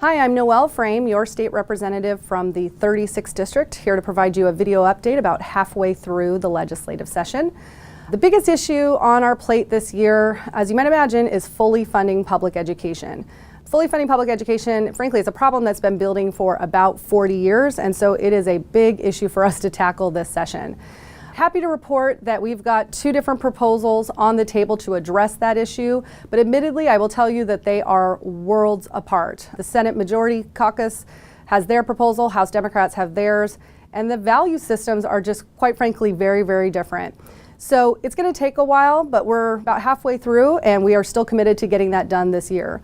Hi, I'm Noel Frame, your state representative from the 36th District, here to provide you a video update about halfway through the legislative session. The biggest issue on our plate this year, as you might imagine, is fully funding public education. Fully funding public education, frankly, is a problem that's been building for about 40 years, and so it is a big issue for us to tackle this session. Happy to report that we've got two different proposals on the table to address that issue, but admittedly, I will tell you that they are worlds apart. The Senate Majority Caucus has their proposal, House Democrats have theirs, and the value systems are just, quite frankly, very, very different. So it's going to take a while, but we're about halfway through, and we are still committed to getting that done this year.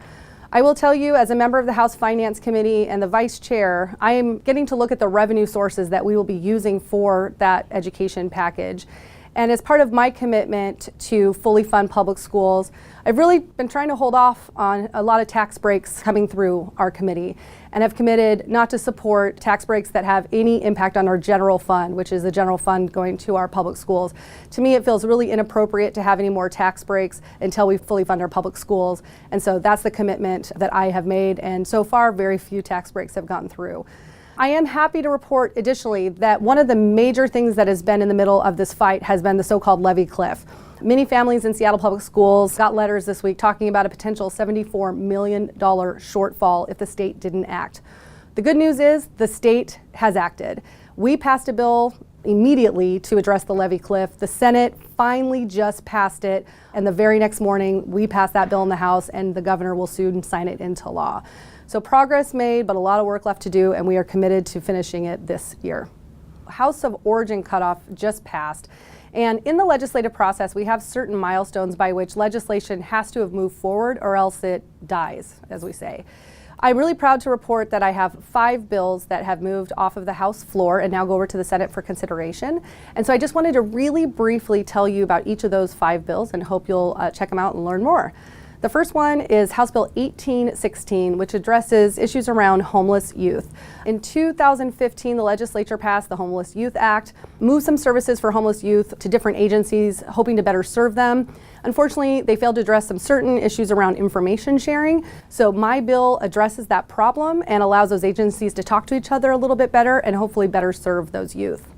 I will tell you, as a member of the House Finance Committee and the Vice Chair, I am getting to look at the revenue sources that we will be using for that education package. And as part of my commitment to fully fund public schools, I've really been trying to hold off on a lot of tax breaks coming through our committee, and have committed not to support tax breaks that have any impact on our general fund, which is the general fund going to our public schools. To me, it feels really inappropriate to have any more tax breaks until we fully fund our public schools. And so that's the commitment that I have made, and so far, very few tax breaks have gotten through. I am happy to report additionally that one of the major things that has been in the middle of this fight has been the so-called Levy Cliff. Many families in Seattle Public Schools got letters this week talking about a potential $74 million shortfall if the state didn't act. The good news is the state has acted. We passed a bill immediately to address the Levy Cliff. The Senate finally just passed it, and the very next morning we passed that bill in the House, and the governor will soon sign it into law. So progress made, but a lot of work left to do, and we are committed to finishing it this year. House of Origin cutoff just passed, and in the legislative process we have certain milestones by which legislation has to have moved forward or else it dies, as we say. I'm really proud to report that I have 5 bills that have moved off of the House floor and now go over to the Senate for consideration. And so I just wanted to really briefly tell you about each of those 5 bills and hope you'll check them out and learn more. The first one is House Bill 1816, which addresses issues around homeless youth. In 2015, the legislature passed the Homeless Youth Act, moved some services for homeless youth to different agencies, hoping to better serve them. Unfortunately, they failed to address some certain issues around information sharing. So my bill addresses that problem and allows those agencies to talk to each other a little bit better and hopefully better serve those youth.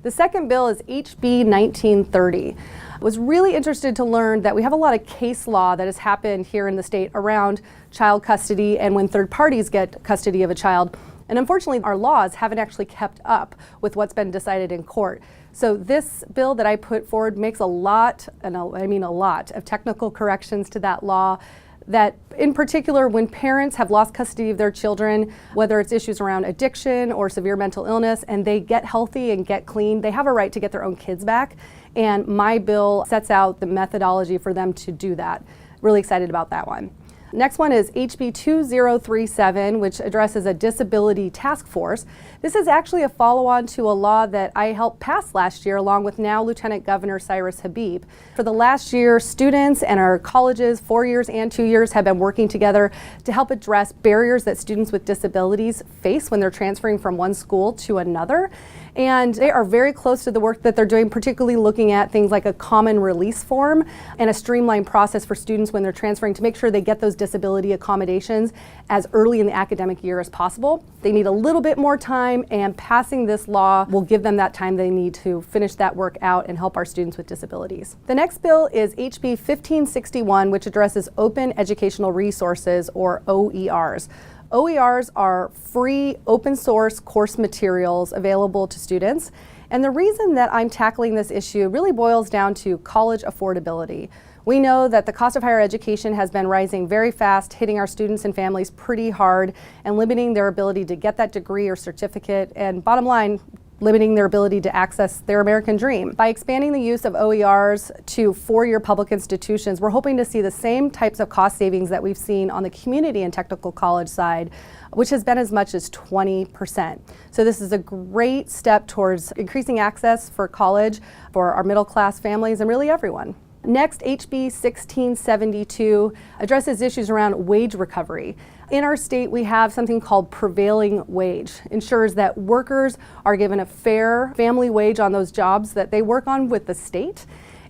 The second bill is HB 1930. I was really interested to learn that we have a lot of case law that has happened here in the state around child custody and when third parties get custody of a child. And unfortunately, our laws haven't actually kept up with what's been decided in court. So this bill that I put forward makes a lot, and I mean a lot, of technical corrections to that law that, in particular, when parents have lost custody of their children, whether it's issues around addiction or severe mental illness, and they get healthy and get clean, they have a right to get their own kids back. And my bill sets out the methodology for them to do that. Really excited about that one. Next one is HB 2037, which addresses a disability task force. This is actually a follow-on to a law that I helped pass last year along with now Lieutenant Governor Cyrus Habib. For the last year, students and our colleges, 4 years and 2 years, have been working together to help address barriers that students with disabilities face when they're transferring from one school to another. And they are very close to the work that they're doing, particularly looking at things like a common release form and a streamlined process for students when they're transferring to make sure they get those disability accommodations as early in the academic year as possible. They need a little bit more time, and passing this law will give them that time they need to finish that work out and help our students with disabilities. The next bill is HB 1561, which addresses open educational resources, or OERs. OERs are free open source course materials available to students. And the reason that I'm tackling this issue really boils down to college affordability. We know that the cost of higher education has been rising very fast, hitting our students and families pretty hard and limiting their ability to get that degree or certificate, and bottom line, limiting their ability to access their American dream. By expanding the use of OERs to 4-year public institutions, we're hoping to see the same types of cost savings that we've seen on the community and technical college side, which has been as much as 20%. So this is a great step towards increasing access for college for our middle class families and really everyone. Next, HB 1672 addresses issues around wage recovery. In our state, we have something called prevailing wage. It ensures that workers are given a fair family wage on those jobs that they work on with the state.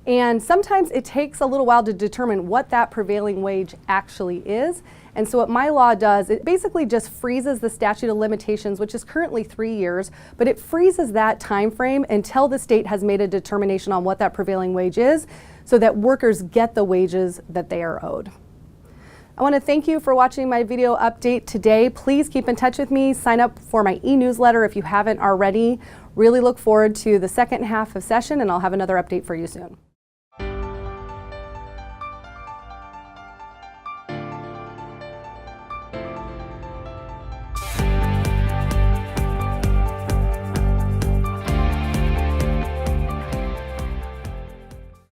And sometimes it takes a little while to determine what that prevailing wage actually is. And so what my law does, it basically just freezes the statute of limitations, which is currently 3 years, but it freezes that time frame until the state has made a determination on what that prevailing wage is, so that workers get the wages that they are owed. I want to thank you for watching my video update today. Please keep in touch with me. Sign up for my e-newsletter if you haven't already. Really look forward to the second half of session, and I'll have another update for you soon.